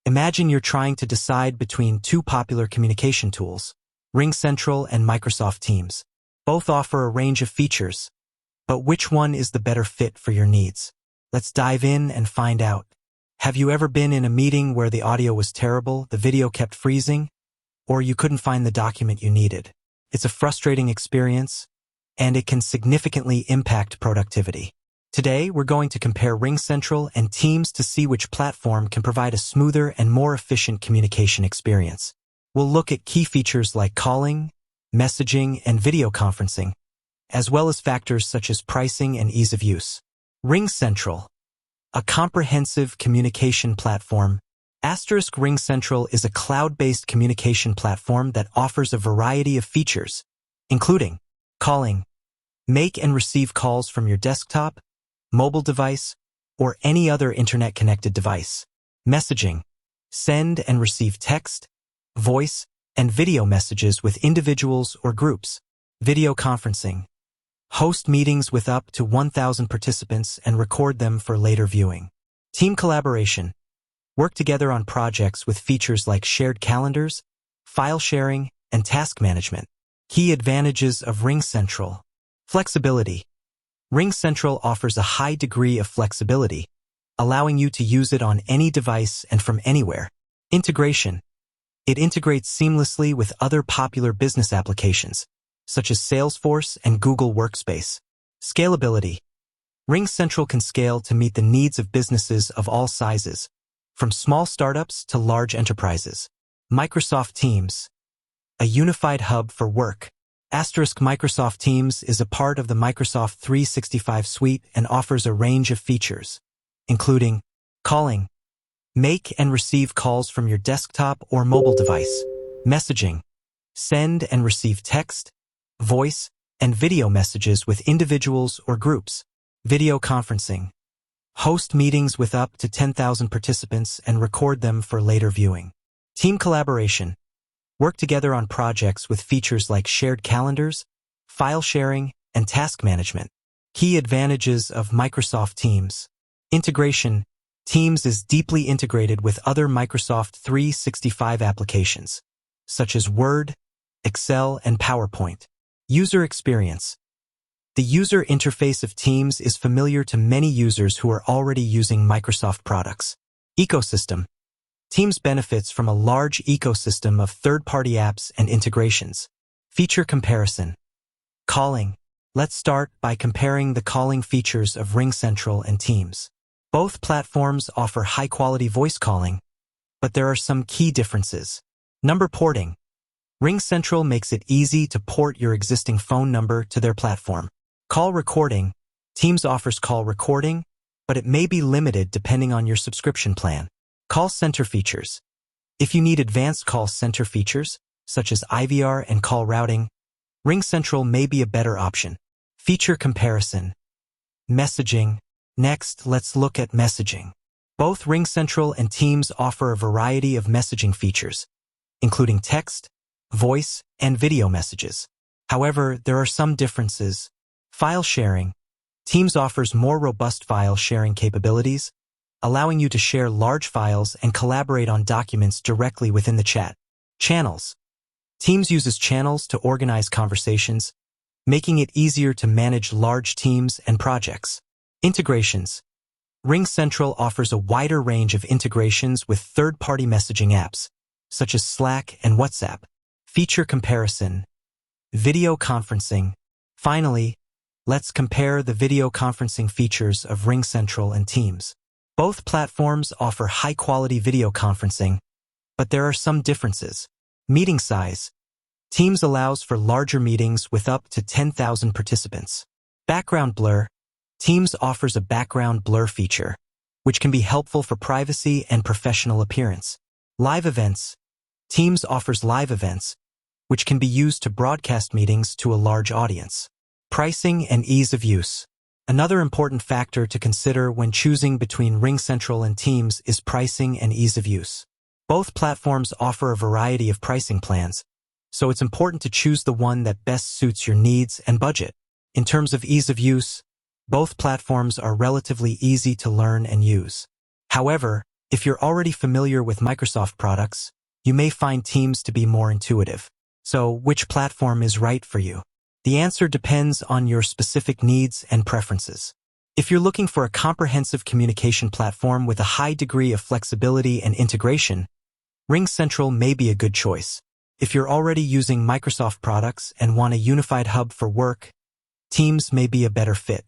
Imagine you're trying to decide between two popular communication tools, RingCentral and Microsoft Teams. Both offer a range of features, but which one is the better fit for your needs? Let's dive in and find out. Have you ever been in a meeting where the audio was terrible, the video kept freezing, or you couldn't find the document you needed? It's a frustrating experience, and it can significantly impact productivity. Today, we're going to compare RingCentral and Teams to see which platform can provide a smoother and more efficient communication experience. We'll look at key features like calling, messaging, and video conferencing, as well as factors such as pricing and ease of use. RingCentral, a comprehensive communication platform. RingCentral is a cloud-based communication platform that offers a variety of features, including calling, make and receive calls from your desktop, mobile device, or any other internet-connected device. Messaging, send and receive text, voice, and video messages with individuals or groups. Video conferencing, host meetings with up to 1,000 participants and record them for later viewing. Team collaboration, work together on projects with features like shared calendars, file sharing, and task management. Key advantages of RingCentral. Flexibility. RingCentral offers a high degree of flexibility, allowing you to use it on any device and from anywhere. Integration. It integrates seamlessly with other popular business applications, such as Salesforce and Google Workspace. Scalability. RingCentral can scale to meet the needs of businesses of all sizes, from small startups to large enterprises. Microsoft Teams, a unified hub for work. Microsoft Teams is a part of the Microsoft 365 suite and offers a range of features, including calling, make and receive calls from your desktop or mobile device, messaging, send and receive text, voice, and video messages with individuals or groups, video conferencing, host meetings with up to 10,000 participants and record them for later viewing. Team collaboration, work together on projects with features like shared calendars, file sharing, and task management. Key advantages of Microsoft Teams. Integration. Teams is deeply integrated with other Microsoft 365 applications, such as Word, Excel, and PowerPoint. User experience. The user interface of Teams is familiar to many users who are already using Microsoft products. Ecosystem. Teams benefits from a large ecosystem of third-party apps and integrations. Feature comparison. Calling. Let's start by comparing the calling features of RingCentral and Teams. Both platforms offer high-quality voice calling, but there are some key differences. Number porting. RingCentral makes it easy to port your existing phone number to their platform. Call recording. Teams offers call recording, but it may be limited depending on your subscription plan. Call center features. If you need advanced call center features, such as IVR and call routing, RingCentral may be a better option. Feature comparison. Messaging. Next, let's look at messaging. Both RingCentral and Teams offer a variety of messaging features, including text, voice, and video messages. However, there are some differences. File sharing. Teams offers more robust file sharing capabilities, allowing you to share large files and collaborate on documents directly within the chat. Channels. Teams uses channels to organize conversations, making it easier to manage large teams and projects. Integrations. RingCentral offers a wider range of integrations with third-party messaging apps, such as Slack and WhatsApp. Feature comparison. Video conferencing. Finally, let's compare the video conferencing features of RingCentral and Teams. Both platforms offer high-quality video conferencing, but there are some differences. Meeting size. Teams allows for larger meetings with up to 10,000 participants. Background blur. Teams offers a background blur feature, which can be helpful for privacy and professional appearance. Live events. Teams offers live events, which can be used to broadcast meetings to a large audience. Pricing and ease of use. Another important factor to consider when choosing between RingCentral and Teams is pricing and ease of use. Both platforms offer a variety of pricing plans, so it's important to choose the one that best suits your needs and budget. In terms of ease of use, both platforms are relatively easy to learn and use. However, If you're already familiar with Microsoft products, you may find Teams to be more intuitive. So, which platform is right for you? The answer depends on your specific needs and preferences. If you're looking for a comprehensive communication platform with a high degree of flexibility and integration, RingCentral may be a good choice. If you're already using Microsoft products and want a unified hub for work, Teams may be a better fit.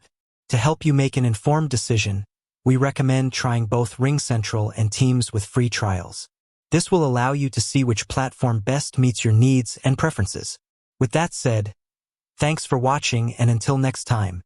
To help you make an informed decision, we recommend trying both RingCentral and Teams with free trials. This will allow you to see which platform best meets your needs and preferences. With that said, thanks for watching, and until next time.